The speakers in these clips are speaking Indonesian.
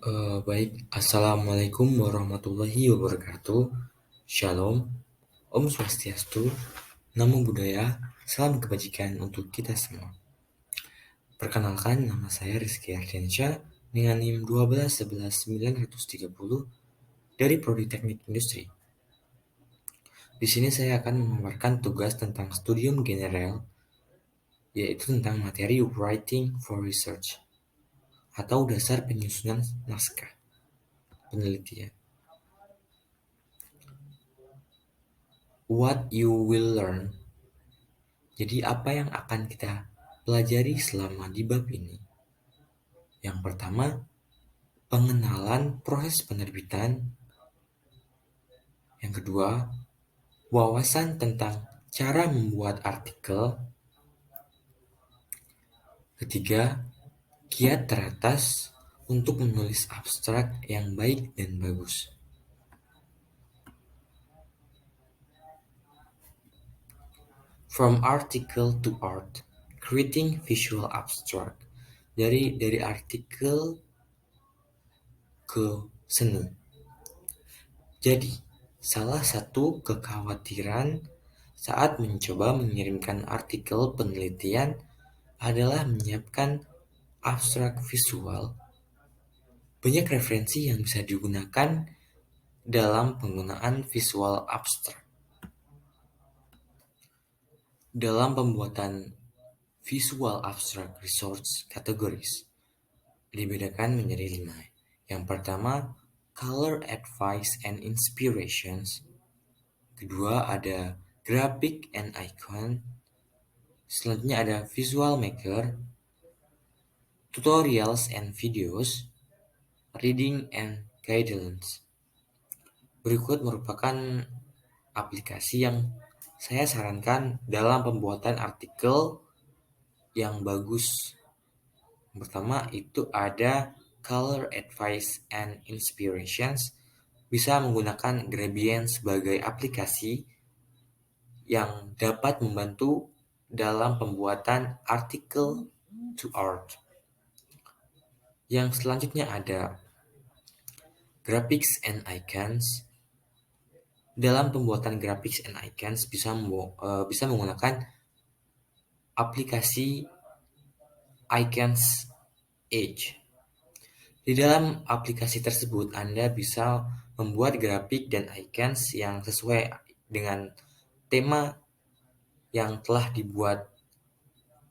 Baik, Assalamualaikum warahmatullahi wabarakatuh. Shalom, Om Swastiastu, Namo Buddhaya, salam kebajikan untuk kita semua. Perkenalkan, nama saya Rizky Ardiansyah dengan NIM 1211930 dari Prodi Teknik Industri. Di sini saya akan memaparkan tugas tentang studium general, yaitu tentang materi writing for research atau dasar penyusunan naskah penelitian. What you will learn. Jadi apa yang akan kita pelajari selama di bab ini? Yang pertama, pengenalan proses penerbitan. Yang kedua, wawasan tentang cara membuat artikel. Ketiga, kiat teratas untuk menulis abstrak yang baik dan bagus. From article to art, creating visual abstract. Dari artikel ke seni. Jadi, salah satu kekhawatiran saat mencoba mengirimkan artikel penelitian adalah menyiapkan abstrak visual. Banyak referensi yang bisa digunakan dalam penggunaan visual abstrak. Dalam pembuatan visual abstract resource categories, dibedakan menjadi 5. Yang pertama, color advice and inspirations. Kedua ada graphic and icon. Selanjutnya ada visual maker, tutorials and videos, reading and guidelines. Berikut merupakan aplikasi yang saya sarankan dalam pembuatan artikel yang bagus. Yang pertama itu ada color advice and inspirations. Bisa menggunakan Gradient sebagai aplikasi yang dapat membantu dalam pembuatan artikel to art. Yang selanjutnya ada graphics and icons. Dalam pembuatan graphics and icons bisa menggunakan aplikasi Icons Age. Di dalam aplikasi tersebut Anda bisa membuat grafik dan icons yang sesuai dengan tema yang telah dibuat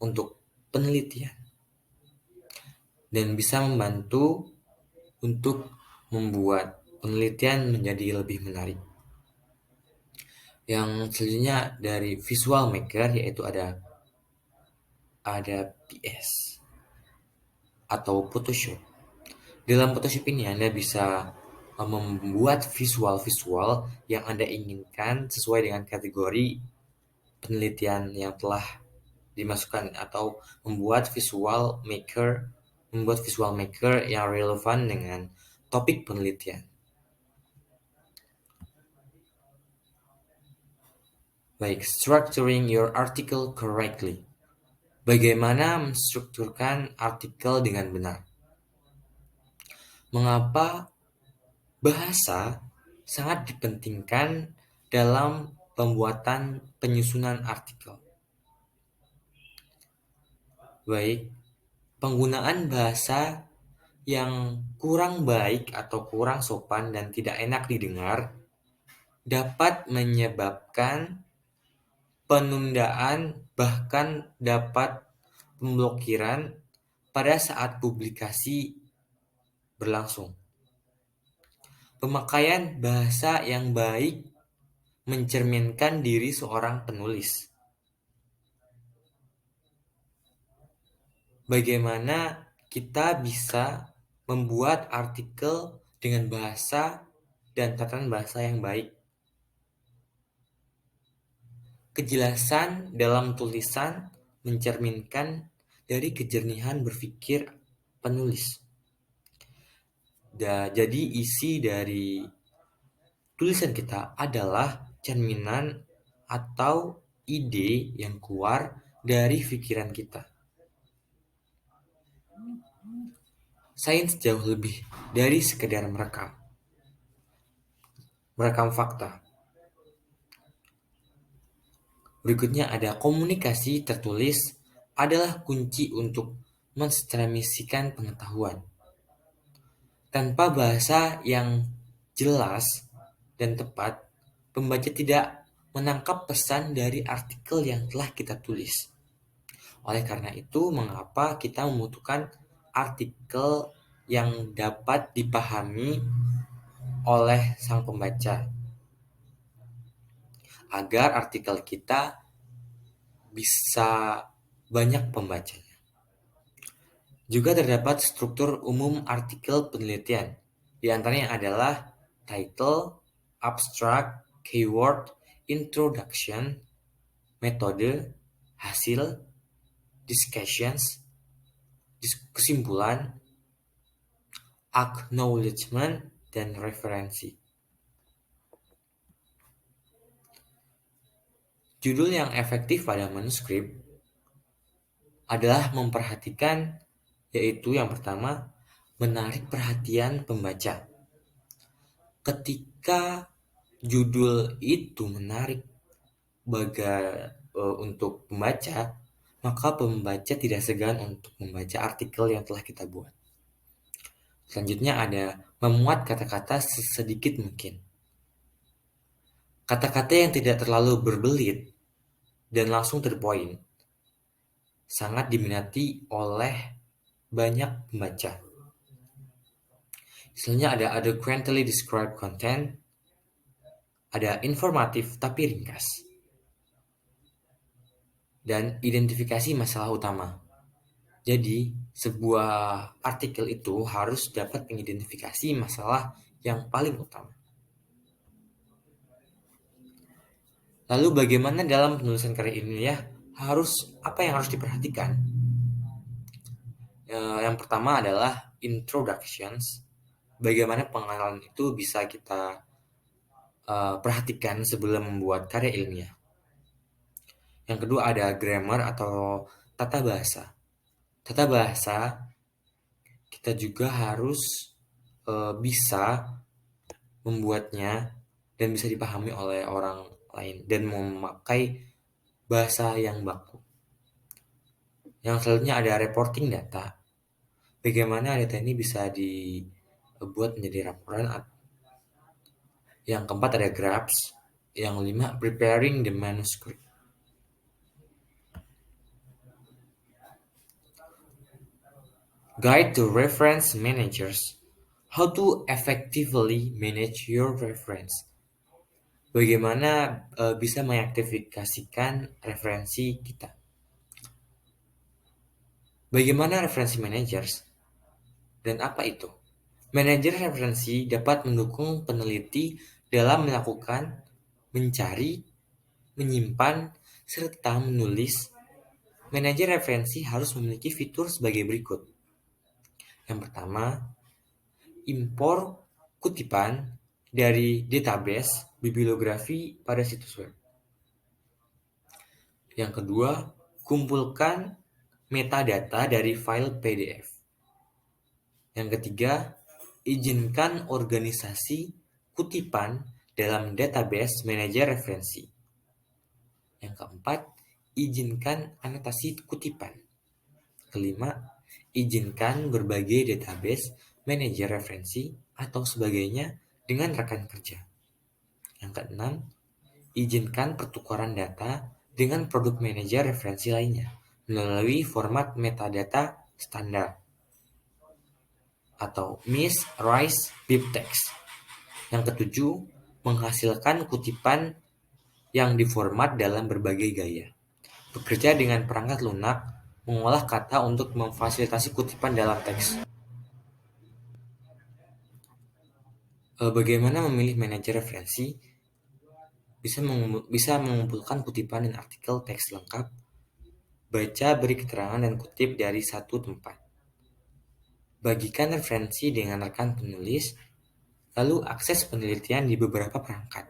untuk penelitian dan bisa membantu untuk membuat penelitian menjadi lebih menarik. Yang selanjutnya dari visual maker yaitu ada PS atau Photoshop. Dalam Photoshop ini Anda bisa membuat visual-visual yang Anda inginkan sesuai dengan kategori penelitian yang telah dimasukkan atau membuat visual maker yang relevan dengan topik penelitian. Baik, structuring your article correctly. Bagaimana menstrukturkan artikel dengan benar? Mengapa bahasa sangat dipentingkan dalam pembuatan penyusunan artikel? Baik, penggunaan bahasa yang kurang baik atau kurang sopan dan tidak enak didengar dapat menyebabkan penundaan bahkan dapat pemblokiran pada saat publikasi berlangsung. Pemakaian bahasa yang baik mencerminkan diri seorang penulis. Bagaimana kita bisa membuat artikel dengan bahasa dan tatanan bahasa yang baik. Kejelasan dalam tulisan mencerminkan dari kejernihan berpikir penulis. Jadi isi dari tulisan kita adalah cerminan atau ide yang keluar dari pikiran kita. Sains jauh lebih dari sekedar merekam fakta. Berikutnya ada komunikasi tertulis adalah kunci untuk menstreamisikan pengetahuan. Tanpa bahasa yang jelas dan tepat, pembaca tidak menangkap pesan dari artikel yang telah kita tulis. Oleh karena itu, mengapa kita membutuhkan artikel yang dapat dipahami oleh sang pembaca, agar artikel kita bisa banyak pembacanya. Juga terdapat struktur umum artikel penelitian. Di antaranya adalah title, abstract, keyword, introduction, metode, hasil, discussions, kesimpulan, acknowledgement, dan referensi. Judul yang efektif pada manuskrip adalah memperhatikan, yaitu yang pertama, menarik perhatian pembaca. Ketika judul itu menarik untuk pembaca, maka pembaca tidak segan untuk membaca artikel yang telah kita buat. Selanjutnya ada memuat kata-kata sesedikit mungkin. Kata-kata yang tidak terlalu berbelit dan langsung to the point sangat diminati oleh banyak pembaca. Misalnya ada adequately described content, ada informatif tapi ringkas, dan identifikasi masalah utama. Jadi, sebuah artikel itu harus dapat mengidentifikasi masalah yang paling utama. Lalu bagaimana dalam penulisan karya ilmiah apa yang harus diperhatikan? Yang pertama adalah introductions. Bagaimana pengenalan itu bisa kita perhatikan sebelum membuat karya ilmiah. Yang kedua ada grammar atau tata bahasa. Tata bahasa kita juga harus bisa membuatnya dan bisa dipahami oleh orang lain dan memakai bahasa yang baku. Yang selanjutnya ada reporting data. Bagaimana data ini bisa dibuat menjadi laporan. Yang keempat ada graphs. Yang kelima preparing the manuscript. Guide to reference managers. How to effectively manage your reference. Bagaimana bisa mengaktifkan referensi kita. Bagaimana referensi managers? Dan apa itu? Manajer referensi dapat mendukung peneliti dalam melakukan, mencari, menyimpan, serta menulis. Manajer referensi harus memiliki fitur sebagai berikut. Yang pertama, impor kutipan dari database bibliografi pada situs web. Yang kedua, kumpulkan metadata dari file PDF. Yang ketiga, izinkan organisasi kutipan dalam database manajer referensi. Yang keempat, izinkan anotasi kutipan. Kelima, izinkan berbagai database manajer referensi atau sebagainya dengan rekan kerja. Yang keenam, izinkan pertukaran data dengan produk manajer referensi lainnya melalui format metadata standar atau MIS, RISE, BibTeX. Yang ketujuh, menghasilkan kutipan yang diformat dalam berbagai gaya. Bekerja dengan perangkat lunak, mengolah kata untuk memfasilitasi kutipan dalam teks. Bagaimana memilih manajer referensi? Bisa mengumpulkan kutipan dan artikel teks lengkap, baca beri keterangan dan kutip dari satu tempat. Bagikan referensi dengan rekan penulis, lalu akses penelitian di beberapa perangkat.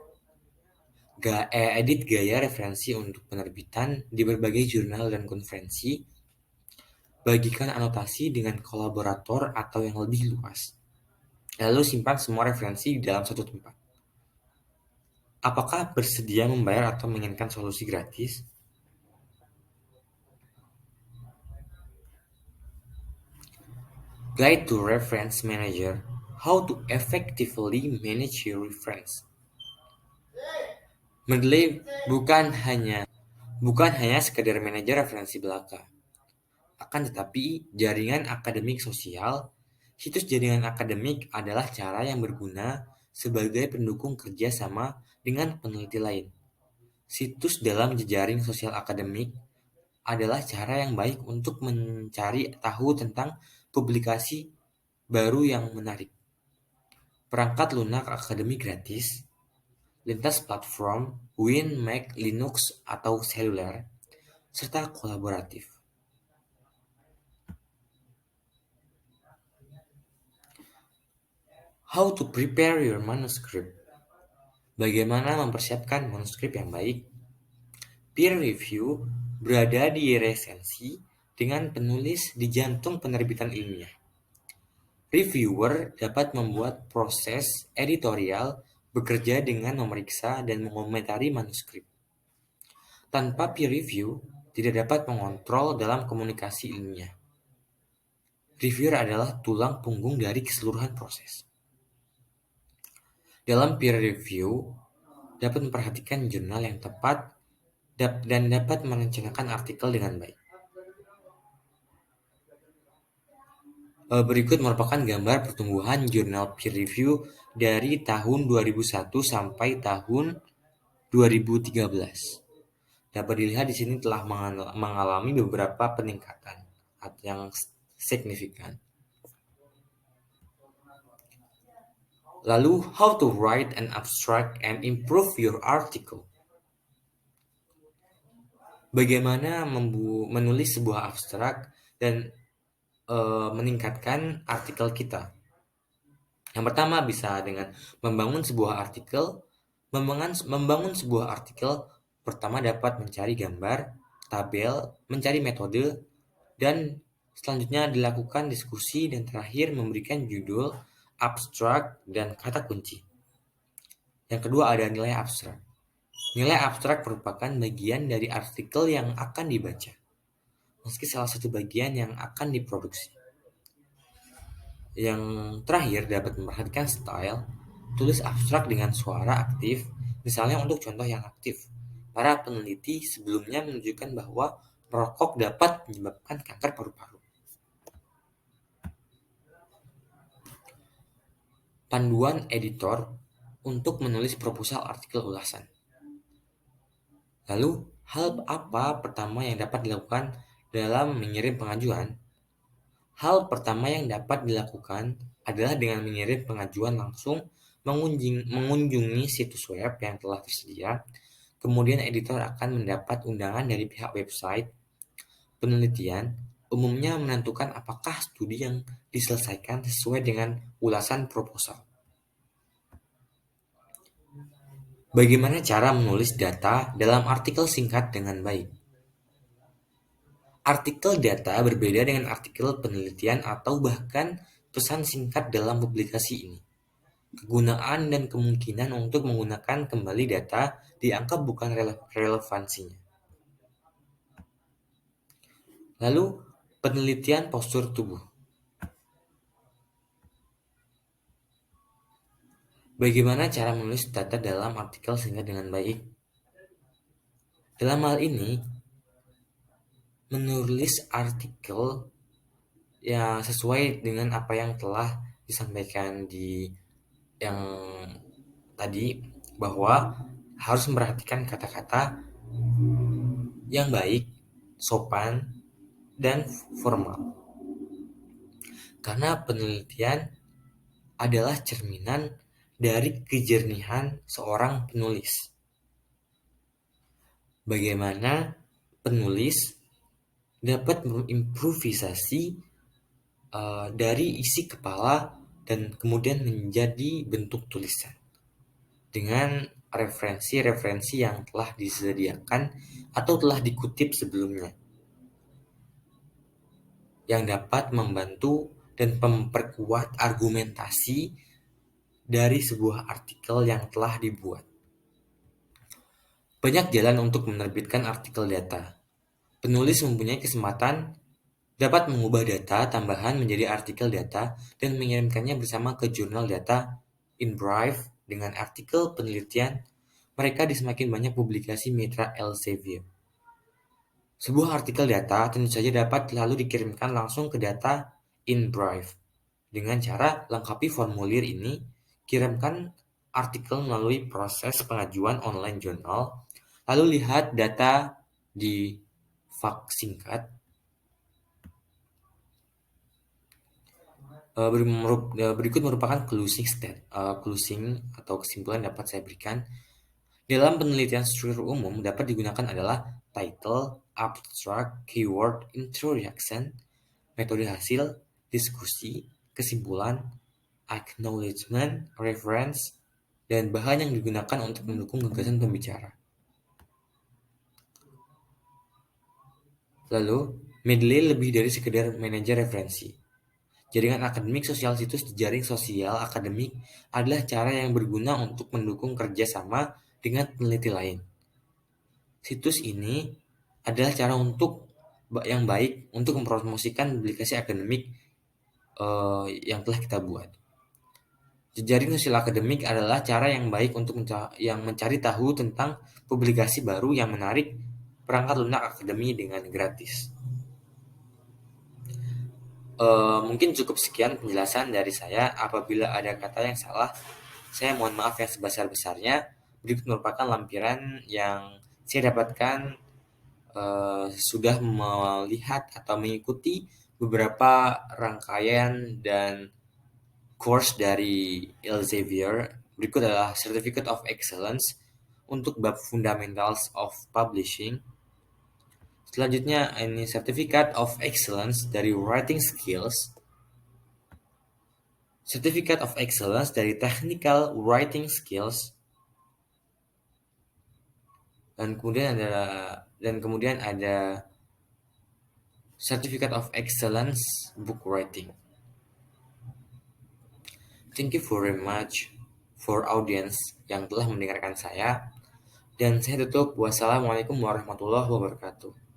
Edit gaya referensi untuk penerbitan di berbagai jurnal dan konferensi. Bagikan anotasi dengan kolaborator atau yang lebih luas. Lalu simpan semua referensi di dalam satu tempat. Apakah bersedia membayar atau menginginkan solusi gratis? Guide to Reference Manager: How to effectively manage your reference. Mendeley bukan hanya sekedar manajer referensi belaka, akan tetapi jaringan akademik sosial. Situs jaringan akademik adalah cara yang berguna sebagai pendukung kerja sama dengan peneliti lain. Situs dalam jejaring sosial akademik adalah cara yang baik untuk mencari tahu tentang publikasi baru yang menarik. Perangkat lunak akademik gratis, lintas platform, Win, Mac, Linux, atau seluler, serta kolaboratif. How to prepare your manuscript. Bagaimana mempersiapkan manuskrip yang baik? Peer review berada di resensi dengan penulis di jantung penerbitan ilmiah. Reviewer dapat membuat proses editorial, bekerja dengan memeriksa dan mengomentari manuskrip. Tanpa peer review, tidak dapat mengontrol dalam komunikasi ilmiah. Reviewer adalah tulang punggung dari keseluruhan proses. Dalam peer review, dapat memperhatikan jurnal yang tepat dan dapat merencanakan artikel dengan baik. Berikut merupakan gambar pertumbuhan jurnal peer review dari tahun 2001 sampai tahun 2013. Dapat dilihat di sini telah mengalami beberapa peningkatan yang signifikan. Lalu, how to write an abstract and improve your article. Bagaimana menulis sebuah abstrak dan meningkatkan artikel kita. Yang pertama bisa dengan membangun sebuah artikel. Membangun sebuah artikel pertama dapat mencari gambar, tabel, mencari metode, dan selanjutnya dilakukan diskusi dan terakhir memberikan judul, abstrak, dan kata kunci. Yang kedua ada nilai abstrak. Nilai abstrak merupakan bagian dari artikel yang akan dibaca, meski salah satu bagian yang akan diproduksi. Yang terakhir dapat memperhatikan style. Tulis abstrak dengan suara aktif, misalnya untuk contoh yang aktif. Para peneliti sebelumnya menunjukkan bahwa merokok dapat menyebabkan kanker paru-paru. Panduan editor untuk menulis proposal artikel ulasan. Lalu, hal apa pertama yang dapat dilakukan dalam mengirim pengajuan? Hal pertama yang dapat dilakukan adalah dengan mengirim pengajuan langsung mengunjungi situs web yang telah tersedia. Kemudian editor akan mendapat undangan dari pihak website penelitian, umumnya menentukan apakah studi yang diselesaikan sesuai dengan ulasan proposal. Bagaimana cara menulis data dalam artikel singkat dengan baik? Artikel data berbeda dengan artikel penelitian atau bahkan pesan singkat dalam publikasi ini. Kegunaan dan kemungkinan untuk menggunakan kembali data dianggap bukan relevansinya. Lalu, penelitian postur tubuh. Bagaimana cara menulis data dalam artikel singkat dengan baik? Dalam hal ini, menulis artikel ya sesuai dengan apa yang telah disampaikan di yang tadi, bahwa harus memperhatikan kata-kata yang baik, sopan, dan formal. Karena penelitian adalah cerminan dari kejernihan seorang penulis. Bagaimana penulis dapat mengimprovisasi dari isi kepala dan kemudian menjadi bentuk tulisan dengan referensi-referensi yang telah disediakan atau telah dikutip sebelumnya. yang dapat membantu dan memperkuat argumentasi dari sebuah artikel yang telah dibuat. Banyak jalan untuk menerbitkan artikel data. Penulis mempunyai kesempatan dapat mengubah data tambahan menjadi artikel data dan mengirimkannya bersama ke jurnal data in Brive dengan artikel penelitian. Mereka di semakin banyak publikasi mitra Elsevier. Sebuah artikel data tentu saja dapat lalu dikirimkan langsung ke data in Brive. Dengan cara lengkapi formulir ini, kirimkan artikel melalui proses pengajuan online jurnal, lalu lihat data di fak singkat. Berikut merupakan closing atau kesimpulan dapat saya berikan. Dalam penelitian struktur umum dapat digunakan adalah title, abstract, keyword, introduction, metode hasil, diskusi, kesimpulan, acknowledgement, reference, dan bahan yang digunakan untuk mendukung gagasan pembicara. Lalu, Mendeley lebih dari sekedar manajer referensi. Jaringan akademik sosial situs jejaring sosial akademik adalah cara yang berguna untuk mendukung kerjasama dengan peneliti lain. Situs ini adalah cara yang baik untuk mempromosikan publikasi akademik yang telah kita buat. Jejaring sosial akademik adalah cara yang baik untuk mencari tahu tentang publikasi baru yang menarik perangkat lunak akademi dengan gratis. Mungkin cukup sekian penjelasan dari saya. Apabila ada kata yang salah, saya mohon maaf yang sebesar-besarnya. Berikut merupakan lampiran yang saya dapatkan sudah melihat atau mengikuti beberapa rangkaian dan course dari Elsevier. Berikut adalah Certificate of Excellence untuk bab Fundamentals of Publishing. Selanjutnya ini Certificate of Excellence dari Writing Skills. Certificate of Excellence dari Technical Writing Skills. Dan kemudian ada Certificate of Excellence Book Writing. Thank you very much for audience yang telah mendengarkan saya. Dan saya tutup. Wassalamualaikum warahmatullahi wabarakatuh.